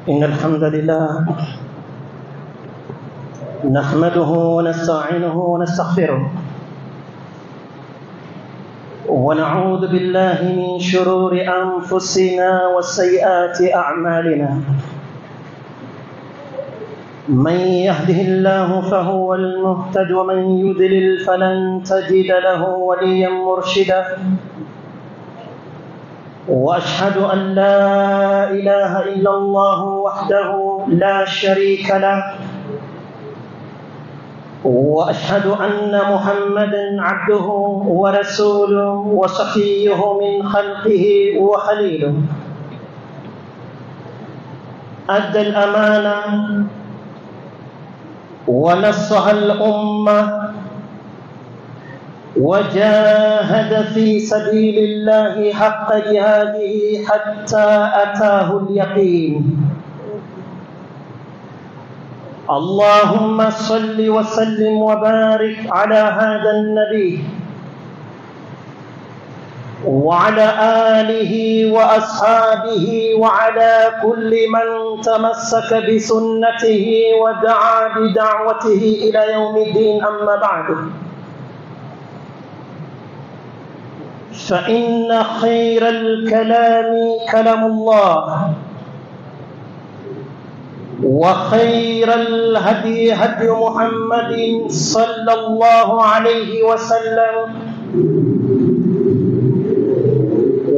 إن الحمد لله نحمده ونستعينه ونستغفره ونعوذ بالله من شرور أنفسنا وسيئات أعمالنا. من يهده الله فهو المهتد ومن يضلل فلن تجد له وليا مرشدا. وأشهد أن لا إله إلا الله وحده لا شريك له، وأشهد أن محمدا عبده ورسوله وصفيه من خلقه وخليله. أدى الأمانة ونصح الأمة وجاهد في سبيل الله حق جهاده حتى أتاه اليقين. اللهم صل وسلم وبارك على هذا النبي وعلى آله وأصحابه وعلى كل من تمسك بسنته ودعا بدعوته إلى يوم الدين. أما بعد، فإن خير الكلام كلام الله، وخير الهدي هدي محمد صلى الله عليه وسلم،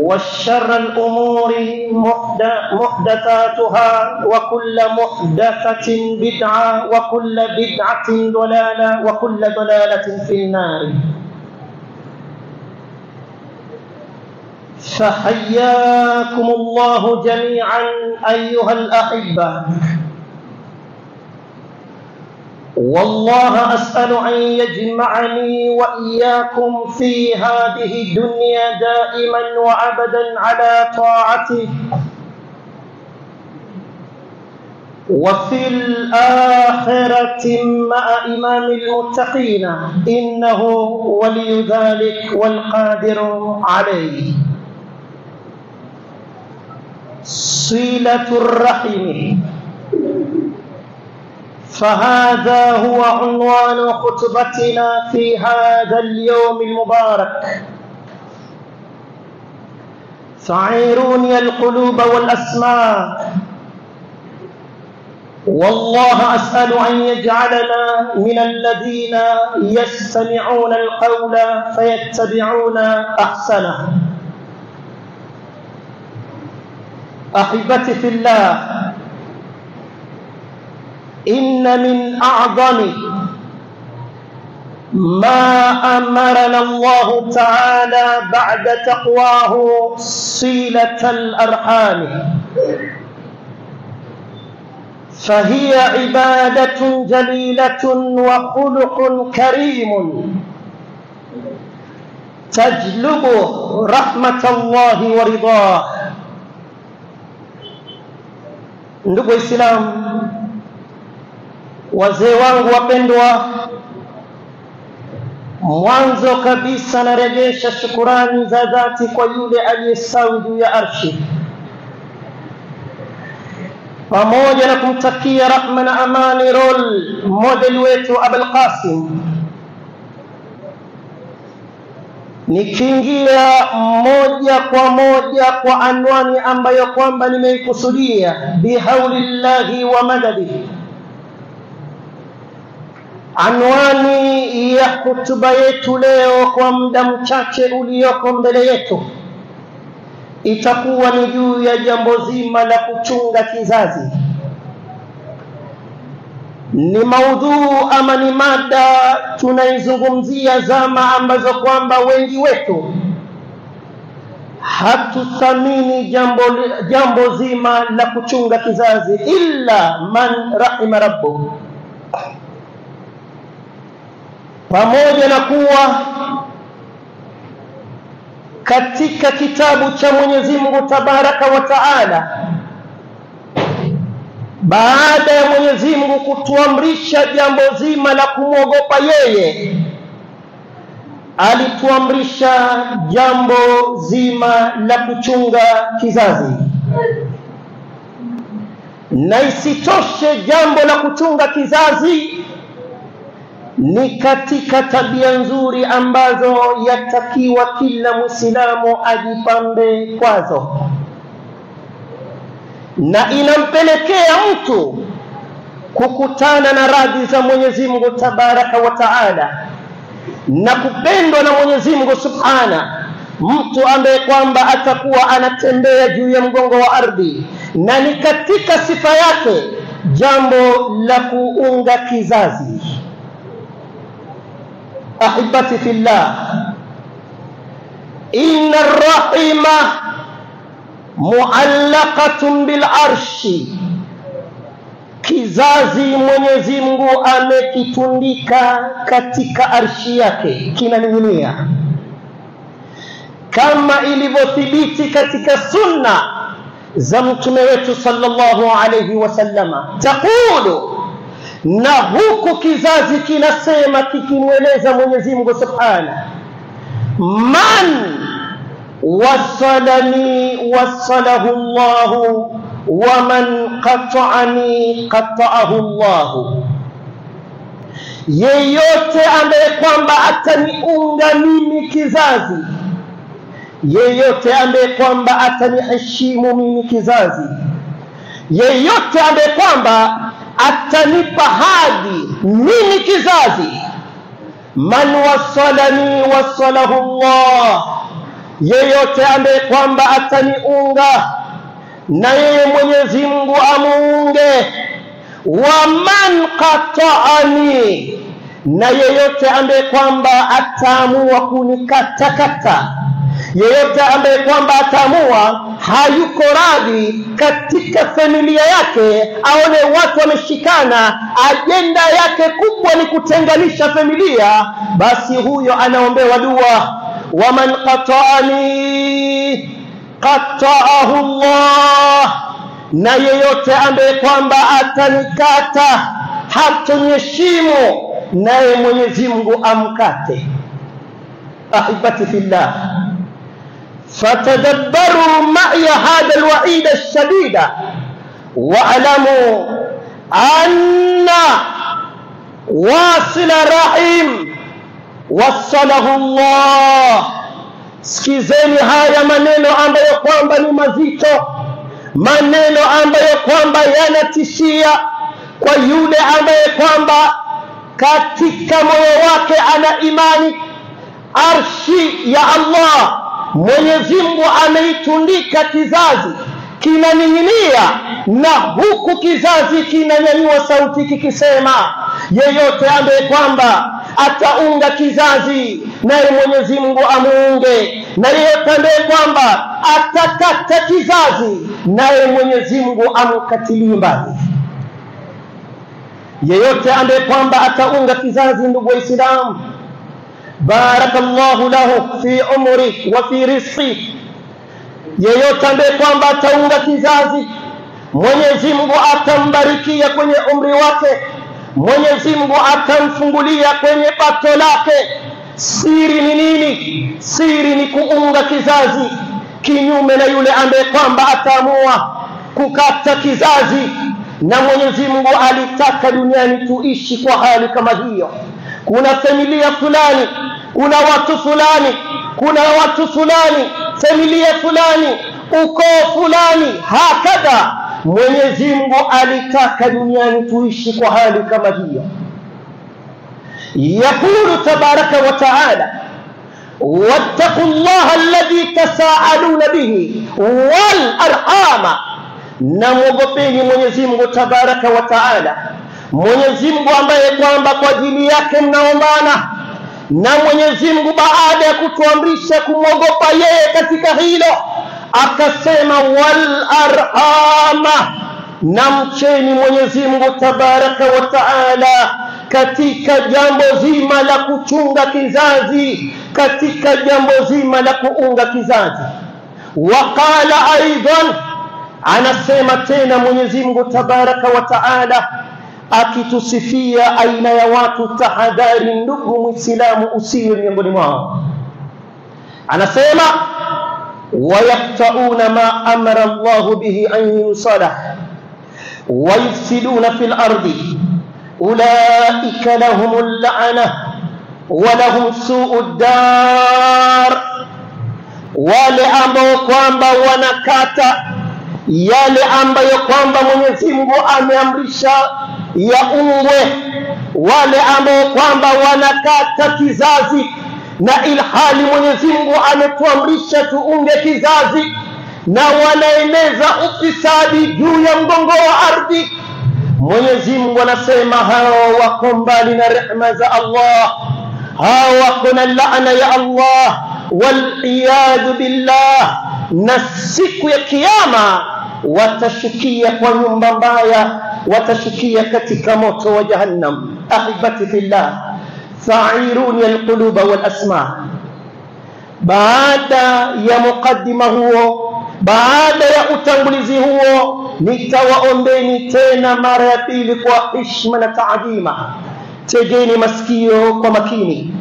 وشر الأمور محدثاتها، وكل محدثة بدعة، وكل بدعة ضلالة، وكل ضلالة في النار. فحياكم الله جميعا أيها الأحبة، والله أسأل أن يجمعني وإياكم في هذه الدنيا دائما وأبدا على طاعته، وفي الآخرة مع إمام المتقين، إنه ولي ذلك والقادر عليه. صلة الرحم، فهذا هو عنوان خطبتنا في هذا اليوم المبارك. فعيروني القلوب والأسماء، والله أسأل أن يجعلنا من الذين يستمعون القول فيتبعون أحسنه. أحبتي في الله، إن من أعظم ما أمرنا الله تعالى بعد تقواه صلة الأرحام، فهي عبادة جليلة وخلق كريم تجلب رحمة الله ورضاه. Ndugu Waislamu, wazee wangu wapendwa, mwanzo kabisa narejesha shukurani za dhati kwa yule aliyesawi juu ya arshi, pamoja na kumtakia rahma na amani role model wetu Abul Qasim. Nikiingia moja kwa anwani ambayo kwamba nimeikusudia bihaulillahi wa madadihi. Anwani ya hutuba yetu leo kwa muda mchache ulioko mbele yetu itakuwa ni juu ya jambo zima la kuchunga kizazi. Ni maudhu ama ni mada tunaizungumzia zama ambazo kwamba wengi wetu hatuthamini jambo zima la kuchunga kizazi, illa man rahima rabbuh. Pamoja na kuwa katika kitabu cha Mwenyezi Mungu Tabaraka wa Taala, baada ya Mwenyezi Mungu kutuamrisha jambo zima la kumwogopa yeye, alituamrisha jambo zima la kuchunga kizazi. Na isitoshe jambo la kuchunga kizazi ni katika tabia nzuri ambazo yatakiwa kila Muislamu ajipambe kwazo, na inampelekea mtu kukutana na radhi za Mwenyezi Mungu Tabaraka wa Taala na kupendwa na Mwenyezi Mungu Subhana. Mtu ambaye kwamba atakuwa anatembea juu ya mgongo wa ardhi, na ni katika sifa yake jambo la kuunga kizazi. Ahibati fillah, inna ar-rahima muallaqatun bil arshi, kizazi Mwenyezi Mungu amekitundika katika arshi yake, kinaning'inia kama ilivyothibiti katika sunna za mtume wetu sallallahu alayhi wasallama. Taqulu, na huku kizazi kinasema kikimweleza Mwenyezi Mungu Subhana, man wasalani wasalahu Allahu wa man qata'ani qata'ahu Allahu, yeyote ambaye kwamba ataniunga mimi kizazi, yeyote ambaye kwamba ataniheshimu mimi kizazi, yeyote ambaye kwamba atanipa hadhi mimi kizazi, man wasalani wasalahu Allah, yeyote ambaye kwamba ataniunga na yeye Mwenyezi Mungu amuunge, wa man qata'ani, na yeyote ambaye kwamba ataamua kunikatakata, yeyote ambaye kwamba ataamua hayuko radhi katika familia yake, aone watu wameshikana, ajenda yake kubwa ni kutenganisha familia, basi huyo anaombewa dua, wa man qata'ani qata'ahu Allah, na yeyote ambaye kwamba atanikata, hatoniheshimu, naye Mwenyezi Mungu amkate. Ahibati fillah, فتدبروا معي هذا الوعيد الشديد واعلموا أن واصل رحم وصله الله. Sikizeni haya maneno ambayo kwamba ni mazito, maneno ambayo kwamba yanatishia kwa yule ambaye kwamba katika moyo wake ana imani. Arshi ya Allah Mwenyezi Mungu ameitundika kizazi, kinaning'inia, na huku kizazi kinanyanyua sauti kikisema, yeyote ambaye kwamba ataunga kizazi, naye Mwenyezi Mungu amuunge, na yeyote ambaye kwamba atakata kizazi, naye Mwenyezi Mungu amkatilie mbali. Yeyote ambaye kwamba ataunga kizazi, ndugu Waislamu, barakallahu lahu fi umri wa fi rizqi, yeyote ambaye kwamba ataunga kizazi, Mwenyezi Mungu atambarikia kwenye umri wake, Mwenyezi Mungu atamfungulia kwenye pato lake. Siri ni nini? Siri ni kuunga kizazi, kinyume na yule ambaye kwamba ataamua kukata kizazi. Na Mwenyezi Mungu alitaka duniani tuishi kwa hali kama hiyo. Kuna familia fulani, kuna watu fulani, kuna watu fulani, familia fulani, ukoo fulani, hakadha. Mwenyezi Mungu alitaka duniani tuishi kwa hali kama hiyo. Yaqulu tabaraka wa taala, wattaqullaha alladhi tasaaluna bihi wal arhama, na mwogopeni Mwenyezi Mungu tabaraka wa taala, Mwenyezi Mungu ambaye kwamba kwa ajili yake mnaombana. Na Mwenyezi Mungu baada ya kutuamrisha kumwogopa yeye katika hilo, akasema wal arhama, na mcheni Mwenyezi Mungu tabaraka wa taala katika jambo zima la kuchunga kizazi, katika jambo zima la kuunga kizazi. Waqala aidan, anasema tena Mwenyezi Mungu tabaraka wa taala akitusifia aina ya watu. Tahadhari ndugu Muislamu, usiwe miongoni mwao. Anasema wayaqtauna ma amara Allah bihi an yusala ويفسدون في الأرض أولئك لهم اللعنة ولهم سوء الدار. wale ambao kwamba wanakata yale ambayo kwamba Mwenyezi Mungu ameamrisha yaungwe, wale ambao kwamba wanakata kizazi na ilhali Mwenyezi Mungu ametuamrisha tuunge kizazi, na wanaeneza ufisadi juu ya mgongo wa ardhi, Mwenyezi Mungu anasema hao wako mbali na rehema za Allah, hao wako na laana ya Allah wal billah, na siku ya kiyama watashukia kwa nyumba mbaya, watashukia katika moto wa jahannam. Ahibati fillah, sa'iruni alquluba wal asma. Baada ya mukaddima huo, baada ya utangulizi huo, nitawaombeni tena mara ya pili kwa heshima na taadhima. Tegeni masikio kwa makini,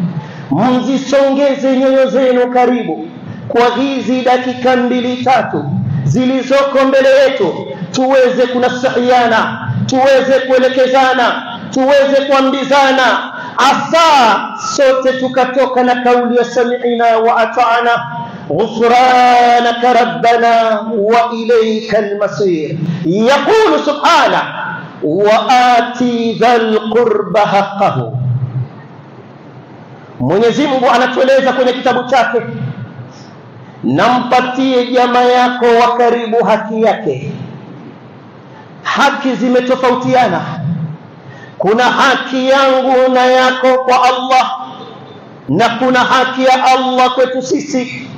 mzisongeze nyoyo zenu karibu kwa hizi dakika 2-3 zilizoko mbele yetu, tuweze kunasihiana, tuweze kuelekezana, tuweze kuambizana, asa sote tukatoka na kauli ya sami'na wa ata'na ghufranaka rabbana wa ilaykal masir. Yaqulu subhanahu wa ati dhal qurba haqqahu. Mwenyezi Mungu anatueleza kwenye kitabu chake, nampatie jamaa yako wa karibu haki yake. Haki zimetofautiana, kuna haki yangu na yako kwa Allah, na kuna haki ya Allah kwetu sisi,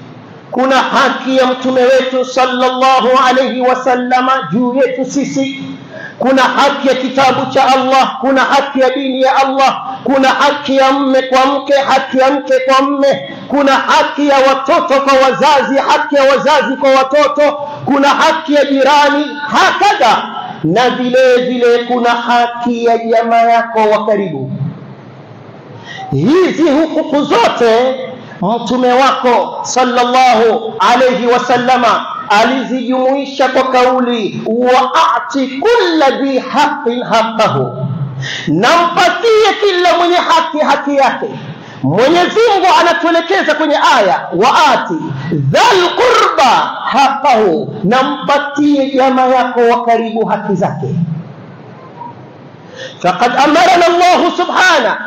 kuna haki ya mtume wetu sallallahu alayhi wasallama juu yetu sisi, kuna haki ya kitabu cha Allah, kuna haki ya dini ya Allah, kuna haki ya mme kwa mke, haki ya mke kwa mme, kuna haki ya watoto kwa wazazi, haki ya wazazi kwa watoto, kuna haki ya jirani, hakadha, na vile vile kuna haki ya jamaa yako wa karibu. Hizi hukuku zote mtume wako sallallahu alayhi wasallama alizijumuisha kwa kauli wa'ati kulli dhi haqqin haqqahu, nampatie kila mwenye haki haki yake. Mwenyezi Mungu anatuelekeza kwenye aya wa'ati dhal qurba haqqahu, nampatie jamaa yako wa karibu haki zake. Faqad amarana Allah subhanahu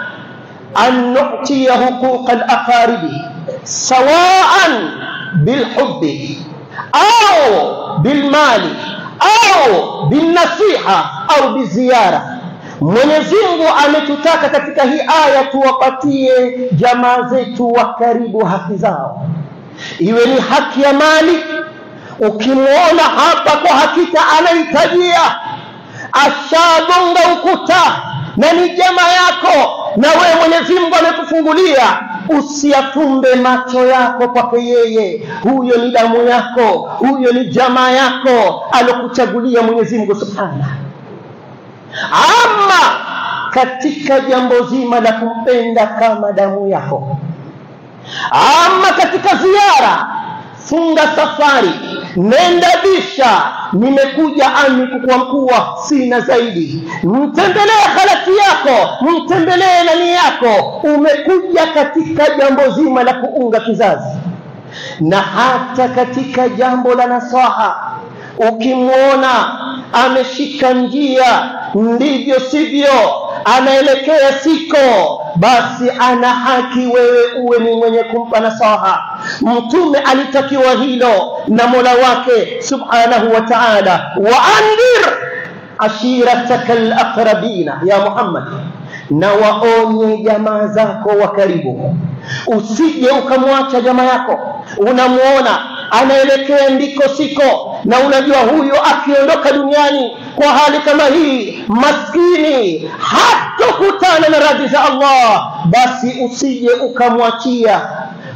an nu'tiya huquq al-aqaribi sawa'an bil hubbi au bil mali au bin nasiha au biziyara. Mwenyezi Mungu ametutaka katika hii aya tuwapatie jamaa zetu wa karibu haki zao, iwe ni haki ya mali. Ukimwona hapa kwa hakika anahitajia, ashagonga ukuta na ni jamaa yako, na wewe Mwenyezi Mungu amekufungulia, usiatumbe macho yako kwake yeye. Huyo ni damu yako, huyo ni jamaa yako alokuchagulia Mwenyezi Mungu subhanahu. Ama katika jambo zima la kumpenda kama damu yako, ama katika ziara, funga safari, nenda bisha, nimekuja ami kukuamkua, sina zaidi, mtembelee khalati yako, mtembelee nani yako, umekuja katika jambo zima la kuunga kizazi. Na hata katika jambo la nasaha, ukimwona ameshika njia ndivyo sivyo, anaelekea siko, basi ana haki wewe uwe ni mwenye kumpa nasaha. Mtume alitakiwa hilo na Mola wake subhanahu wa ta'ala, wa andir ashiratakal aqrabina, ya Muhammad, na waonye jamaa zako wa karibu. Usije ukamwacha jamaa yako, unamuona anaelekea ndiko siko, na unajua huyo akiondoka duniani kwa hali kama hii, maskini hatokutana na radhi za Allah, basi usije ukamwachia.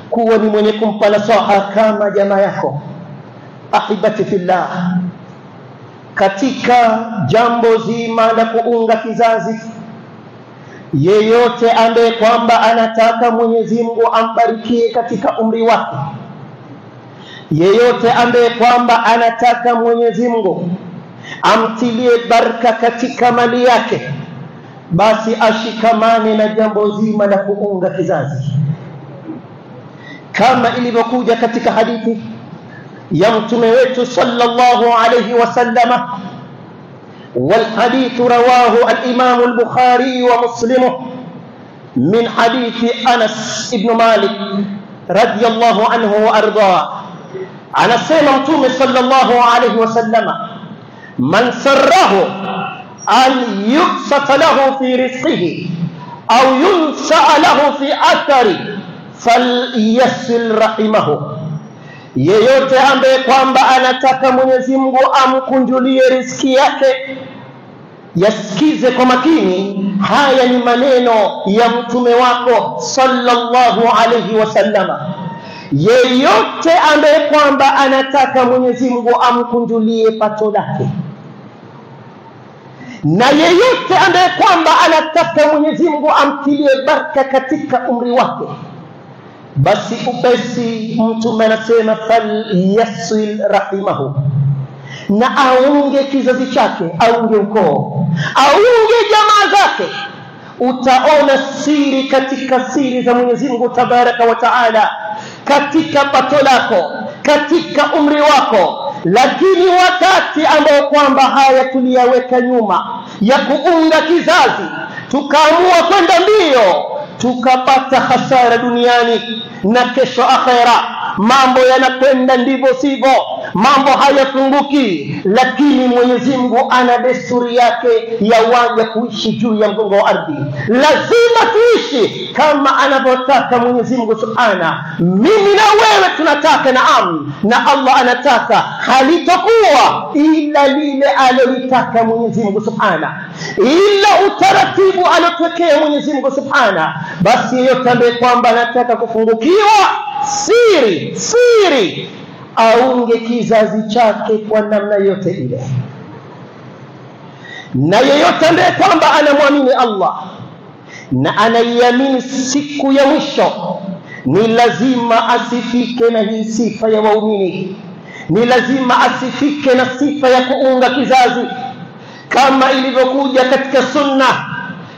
Kuwa ni mwenye kumpa nasaha kama jamaa yako. Ahibati fillah, katika jambo zima la kuunga kizazi, yeyote ambaye kwamba anataka Mwenyezi Mungu ambarikie katika umri wake, yeyote ambaye kwamba anataka Mwenyezi Mungu amtilie baraka katika mali yake, basi ashikamane na jambo zima la kuunga kizazi, kama ilivyokuja katika hadithi ya mtume wetu sallallahu alayhi wasallama. والحديث رواه الإمام البخاري ومسلم من حديث أنس بن مالك رضي الله عنه وأرضاه. أنا سيما متوم صلى الله عليه وسلم: من سره أن يبسط له في رزقه أو ينسأ له في أثره فليصل رحمه. yeyote ambaye kwamba anataka Mwenyezi Mungu amkunjulie riziki yake, yasikize kwa makini, haya ni maneno ya mtume wako sallallahu alayhi wasallama. Yeyote ambaye kwamba anataka Mwenyezi Mungu amkunjulie pato lake, na yeyote ambaye kwamba anataka Mwenyezi Mungu amtilie baraka katika umri wake, basi upesi mtume anasema falyasil rahimahu, na aunge kizazi chake, aunge ukoo, aunge jamaa zake. Utaona siri katika siri za Mwenyezi Mungu tabaraka wa taala katika pato lako, katika umri wako. Lakini wakati ambao kwamba haya tuliyaweka nyuma ya kuunga kizazi, tukaamua kwenda mbio, tukapata hasara duniani na kesho akhera, mambo yanakwenda ndivyo sivyo, mambo hayafunguki. Lakini Mwenyezi Mungu ana desturi yake ya waja kuishi juu ya mgongo wa ardhi. Lazima tuishi kama anavyotaka Mwenyezi Mungu subhana. Mimi na wewe tunataka, naam, na Allah anataka, halitokuwa ila lile alilotaka Mwenyezi Mungu subhana, ila utaratibu alotwekea Mwenyezi Mungu subhana. Basi yeyote ambaye kwamba anataka kufungukiwa siri, aunge kizazi chake kwa namna yote ile. Na yeyote ambaye kwamba anamwamini Allah na anaiamini siku ya mwisho, ni lazima asifike na hii sifa ya waumini, ni lazima asifike na sifa ya kuunga kizazi, kama ilivyokuja katika sunna,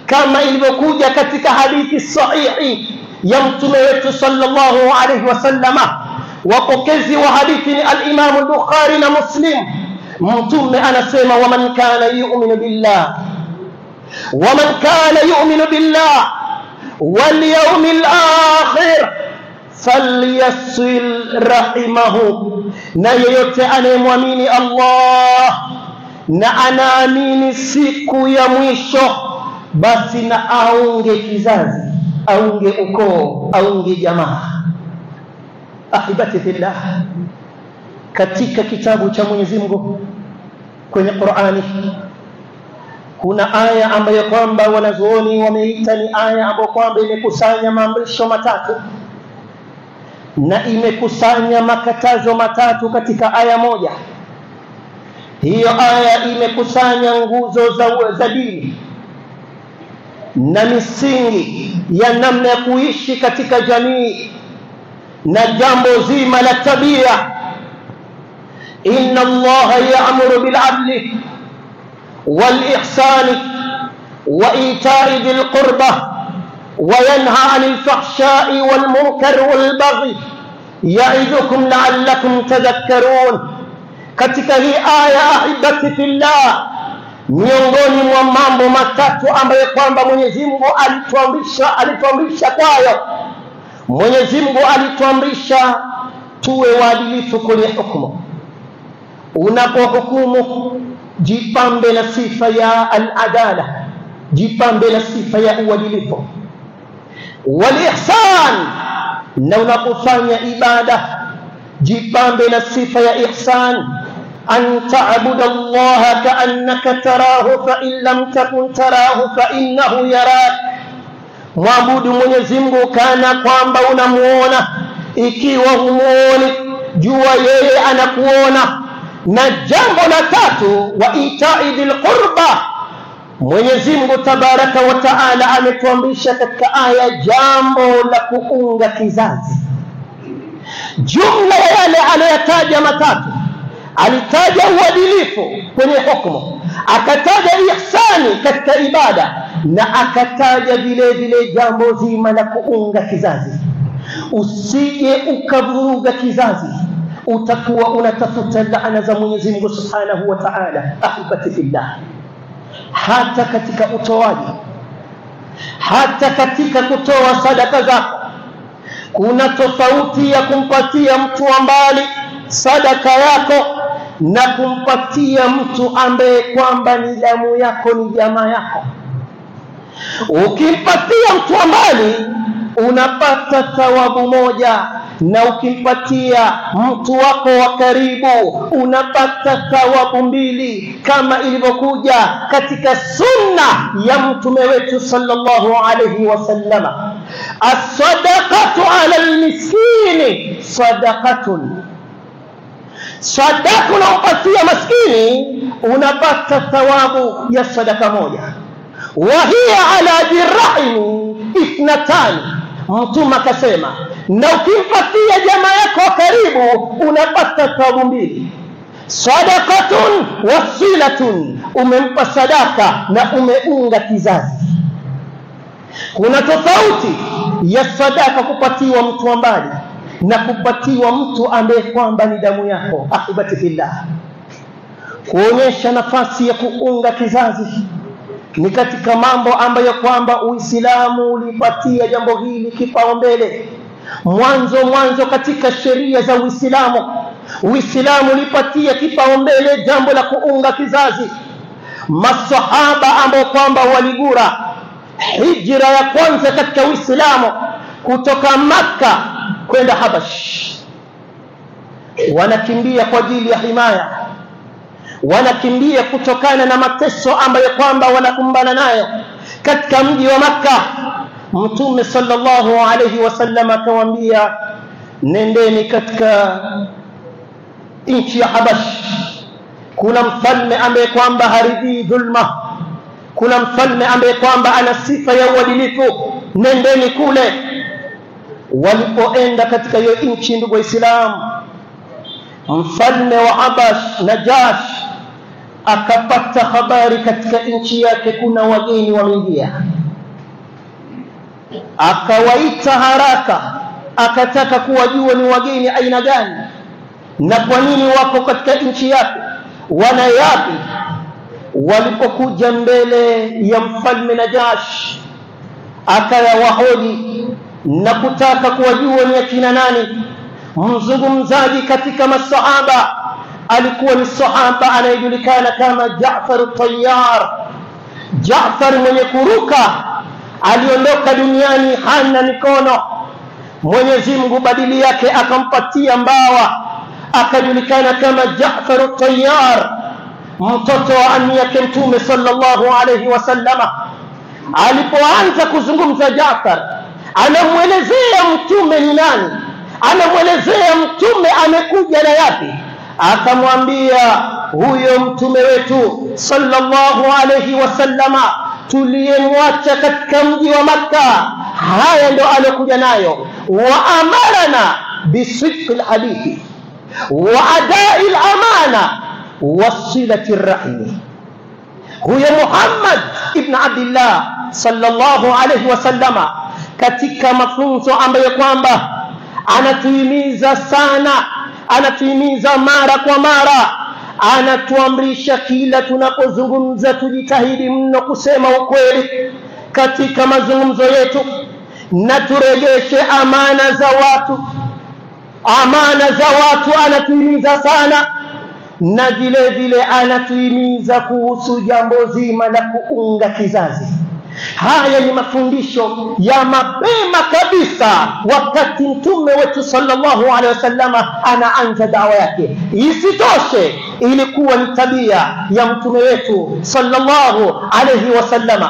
kama ilivyokuja katika hadithi sahihi ya mtume wetu sallallahu alayhi wasallama. Wapokezi wa hadithi ni al-Imam al-Bukhari na Muslim. Mtume anasema: waman kana yu'minu billah wal yawmil akhir falyasil rahimahu. Na yeyote anayemwamini Allah na anaamini siku ya mwisho, basi na aunge kizazi, aunge ukoo, aunge jamaa. Ahibati fillah, katika kitabu cha Mwenyezi Mungu kwenye Qur'ani kuna aya ambayo kwamba wanazuoni wameita ni aya ambayo kwamba imekusanya maamrisho matatu na imekusanya makatazo matatu katika aya moja. Hiyo aya imekusanya nguzo za dini na misingi ya namna ya kuishi katika jamii na jambo zima la tabia. Inna Allaha ya'muru bil 'adli wal ihsani wa ita'i dhil qurba wa yanha 'anil fahsha'i wal munkari wal baghi ya'idukum la'allakum tadhakkarun. Katika hii aya, ahibati fillah, miongoni mwa mambo matatu ambayo kwamba Mwenyezi Mungu alituamrisha kwayo, Mwenyezi Mungu alituamrisha tuwe waadilifu kwenye hukumu. Unapohukumu, jipambe na sifa ya al-adala, jipambe na sifa ya uadilifu. Wal ihsan, na unapofanya ibada, jipambe na sifa ya ihsan. An ta'budu Allah ka'annaka tarahu fa in lam takun tarahu fa innahu yarak. Mwabudu Mwenyezi Mungu kana kwamba unamuona, ikiwa humuoni jua yeye anakuona. Na jambo la tatu, wa ita'i dhil qurba, Mwenyezi Mungu tabaraka wa taala ametuamrisha katika aya jambo la kuunga kizazi. Jumla ya yale aliyotaja matatu alitaja uadilifu kwenye hukumu, akataja ihsani katika ibada, na akataja vile vile jambo zima la kuunga kizazi. Usije ukavuruga kizazi, utakuwa unatafuta laana za Mwenyezi Mungu Subhanahu wa Ta'ala. Ahibati fillah, hata katika utoaji, hata katika kutoa sadaka zako, kuna tofauti ya kumpatia mtu mbali sadaka yako na kumpatia mtu ambaye kwamba ni damu yako, ni jamaa yako. Ukimpatia mtu mbali unapata thawabu moja, na ukimpatia mtu wako wa karibu unapata thawabu mbili, kama ilivyokuja katika sunna ya mtume wetu sallallahu alayhi wasallam. As-sadaqatu 'ala al-miskini sadaqatun, sadaka unampatia maskini unapata thawabu ya sadaka moja. Wa hiya 'ala dirrahimi ithnatani, mtume akasema, na ukimpatia jamaa yako karibu unapata thawabu mbili. Sadaqatun wasilatun, umempa sadaka na umeunga kizazi. Kuna tofauti ya sadaka kupatiwa mtu mbali na kupatiwa mtu ambaye kwamba ni damu yako. Ahibati fillah, kuonyesha nafasi ya kuunga kizazi ni katika mambo ambayo kwamba Uislamu ulipatia jambo hili kipaumbele. Mwanzo katika sheria za Uislamu ulipatia kipaumbele jambo la kuunga kizazi. Masahaba ambao kwamba waligura hijra ya kwanza katika Uislamu kutoka Makka kwenda Habash, wanakimbia kwa ajili ya himaya, wanakimbia kutokana na mateso ambayo kwamba wanakumbana nayo katika mji wa Makka. Mtume sallallahu alayhi wasallam akawaambia, nendeni katika nchi ya Habash, kuna mfalme ambaye kwamba haridhi dhulma, kuna mfalme ambaye kwamba ana sifa ya uadilifu, nendeni kule. Walipoenda katika hiyo nchi, ndugu Waislamu, mfalme wa Habash Najash akapata habari katika nchi yake kuna wageni wameingia. Akawaita haraka, akataka kuwajua ni wageni aina gani na kwa nini wako katika nchi yake, wana yapi. Walipokuja mbele ya mfalme Najash, akayawahoji na kutaka kuwajua ni akina nani. Mzungumzaji katika masahaba alikuwa ni sahaba anayejulikana kama Jaafar at-Tayyar. Jaafar mwenye kuruka, aliondoka duniani hana mikono, Mwenyezi Mungu badili yake akampatia mbawa, akajulikana kama Jaafar at-Tayyar, mtoto wa ammi yake Mtume sallallahu alayhi wasallama. Alipoanza kuzungumza Jaafar, anamuelezea Mtume ni nani, anamuelezea Mtume amekuja na yapi. Akamwambia, huyo Mtume wetu sallallahu alayhi wasallama tuliyemwacha katika mji wa Makka, haya ndo alokuja nayo. Wa amarana bisidqi alhadithi wa adai alamana wasilati arrahimi. Huyo Muhammad ibn Abdullah sallallahu alayhi wasallama katika mafunzo ambayo kwamba anatuhimiza sana, anatuhimiza mara kwa mara, anatuamrisha kila tunapozungumza tujitahidi mno kusema ukweli katika mazungumzo yetu, na turejeshe amana za watu. Amana za watu anatuhimiza sana, na vile vile anatuhimiza kuhusu jambo zima la kuunga kizazi. Haya ni mafundisho ya mapema kabisa wakati Mtume wetu sallallahu alaihi wasallam anaanza dawa yake. Isitoshe, ilikuwa ni tabia ya Mtume wetu sallallahu alaihi wasallam.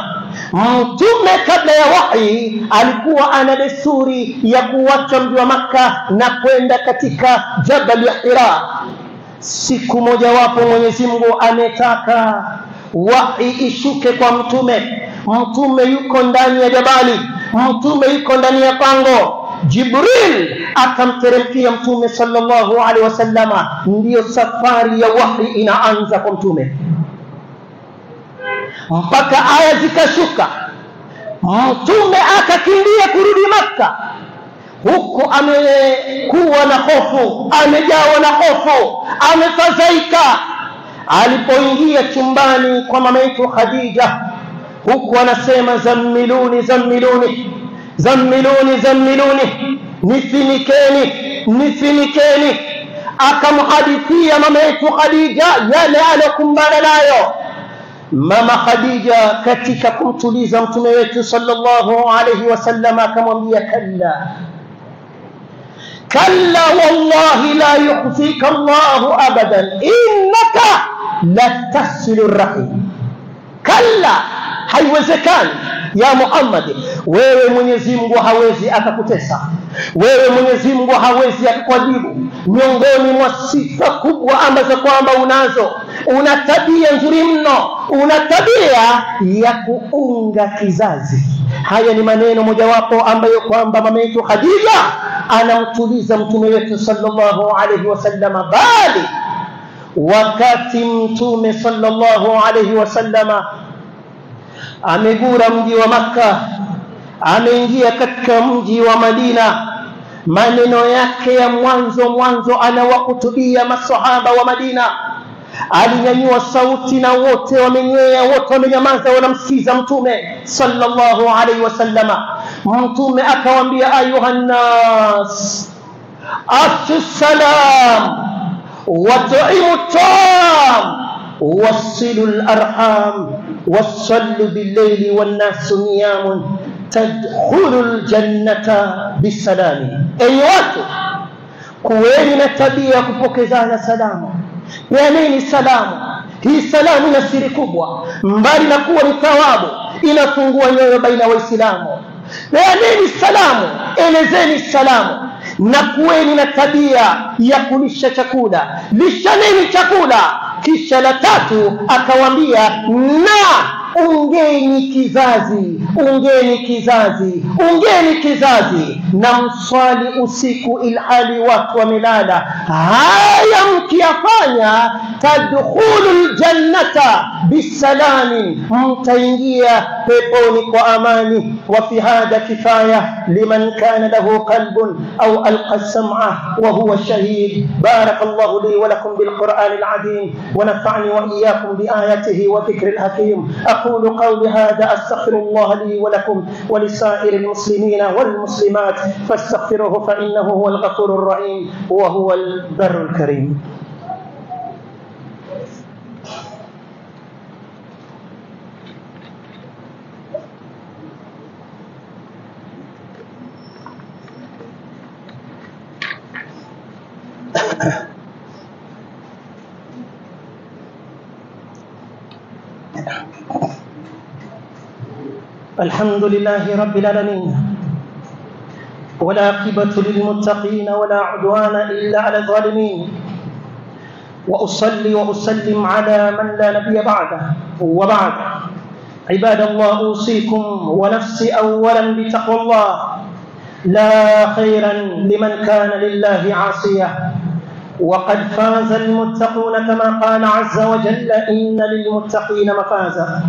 Mtume kabla ya wahi alikuwa ana desturi ya kuacha mji wa Makka na kwenda katika Jabal ya Hira. Siku moja wapo Mwenyezi Mungu ametaka wahi ishuke kwa Mtume. Mtume yuko ndani ya jabali, Mtume yuko ndani ya pango, Jibril akamteremkia mtume sallallahu alaihi wasallama, ndiyo safari ya wahi inaanza kwa mtume mpaka aya zikashuka. Mtume akakimbia kurudi Makka, huku amekuwa na hofu, amejawa na hofu, amefadhaika. Alipoingia chumbani kwa mama yetu Khadija, huku anasema zammiluni zammiluni zammiluni zammiluni, nifinikeni nifinikeni. Akamhadithia mama yetu Khadija yale aliyokumbana nayo. Mama Khadija katika kumtuliza mtume wetu sallallahu alayhi wasallam akamwambia, kalla kalla wallahi la yukhzika Allahu abadan innaka la tasilu rahim. Kalla, haiwezekani ya Muhammad, wewe Mwenyezi Mungu hawezi akakutesa, wewe Mwenyezi Mungu hawezi akakuadhibu. Miongoni mwa sifa kubwa ambazo kwamba unazo, una tabia nzuri mno, una tabia ya kuunga kizazi. Haya ni maneno mojawapo ambayo kwamba mama yetu Khadija anamtuliza mtume wetu sallallahu alayhi wasallam. Bali wakati mtume sallallahu alayhi wasallam amegura mji wa Makka, ameingia katika mji wa Madina, maneno yake ya mwanzo anawahutubia masahaba wa Madina, alinyanyua sauti na wote wamenyea, wote wamenyamaza, wanamsikiza mtume sallallahu alayhi wasallama. Mtume akawaambia, ayuhan nas afshu salam wa tu'imu tam wasilu al-arham wasallu bil-layli wan-nasu niyamun tadkhulul jannata bisalami. Enyi watu, kuweni na tabia ya kupokezana salamu. Peaneni salamu. Hii salamu ina siri kubwa, mbali na kuwa ni thawabu, inafungua nyoyo baina ya Waislamu. Peaneni salamu, elezeni salamu, na kuweni na tabia ya kulisha chakula. Lishaneni chakula. Kisha la tatu akawaambia, na ungeni kizazi, ungeni kizazi, ungeni kizazi, na mswali usiku ilhali watu wamelala. Haya mkiyafanya, tadkhulul jannata bisalami, mtaingia peponi kwa amani. Wa fi hadha kifaya liman kana lahu qalbun aw alqa as-sam'a wa huwa shahid. Barakallahu li wa lakum bil Qur'anil azim wa nafa'ani wa iyyakum bi ayatihi wa dhikril hakim. أقول قولي هذا أستغفر الله لي ولكم ولسائر المسلمين والمسلمات فاستغفروه فإنه هو الغفور الرحيم وهو البر الكريم. الحمد لله رب العالمين والعاقبة للمتقين ولا عدوان إلا على الظالمين. وأصلي وأسلم على من لا نبي بعده. وبعد، عباد الله، أوصيكم ونفسي أولا بتقوى الله. لا خيرا لمن كان لله عاصيا، وقد فاز المتقون كما قال عز وجل إن للمتقين مفازا.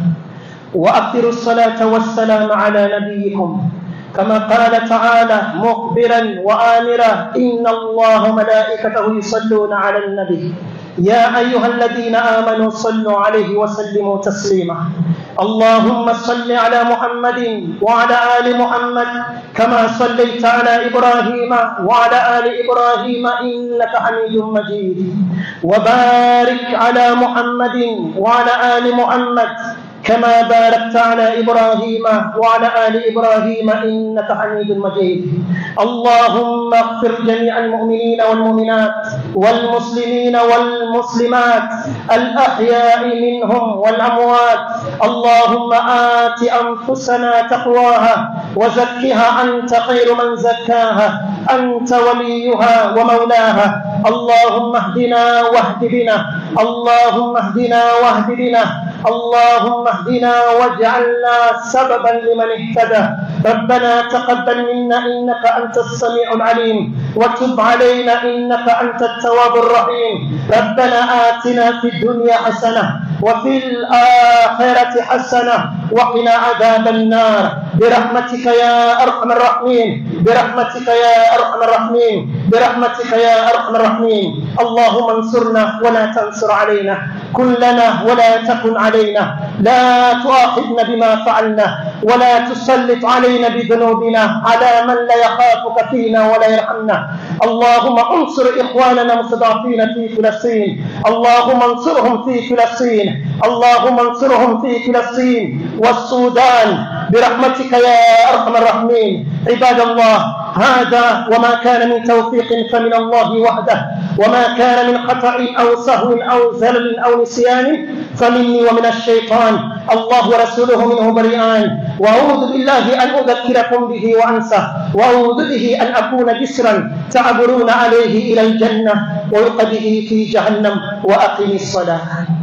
وأكثروا الصلاة والسلام على نبيكم كما قال تعالى مخبرا وآمرا إن الله ملائكته يصلون على النبي يا أيها الذين آمنوا صلوا عليه وسلموا تسليما. اللهم صل على محمد وعلى آل محمد كما صليت على إبراهيم وعلى آل إبراهيم إنك حميد مجيد. وبارك على محمد وعلى آل محمد كما باركت على إبراهيم وعلى آل إبراهيم إنك حميد مجيد. اللهم اغفر جميع المؤمنين والمؤمنات والمسلمين والمسلمات الأحياء منهم والأموات. اللهم آت أنفسنا تقواها وزكها أنت خير من زكاها أنت وليها ومولاها. اللهم اهدنا واهد بنا، اللهم اهدنا واهد بنا، اللهم اهدنا واجعلنا سببا لمن اهتدى. ربنا تقبل منا إنك أنت السميع العليم وتب علينا إنك أنت التواب الرحيم. ربنا آتنا في الدنيا حسنة وفي الآخرة حسنة وقنا عذاب النار برحمتك يا أرحم الراحمين برحمتك يا أرحم الراحمين برحمتك يا أرحم الراحمين. اللهم انصرنا ولا تنصر علينا، كن لنا ولا تكن علينا، لا تؤاخذنا بما فعلنا ولا تسلط علينا بذنوبنا على من لا يخافك فينا ولا يرحمنا. اللهم انصر إخواننا المستضعفين في فلسطين، اللهم انصرهم في فلسطين، اللهم انصرهم في فلسطين والسودان برحمتك يا أرحم الراحمين. عباد الله، هذا وما كان من توفيق فمن الله وحده، وما كان من خطأ أو سهو أو زلل أو نسيان فمني ومن الشيطان، الله ورسوله منه بريئان. وأعوذ بالله أن أذكركم به وأنسى، وأعوذ به أن أكون جسرا تعبرون عليه إلى الجنة ويلقى به في جهنم. وأقم الصلاة.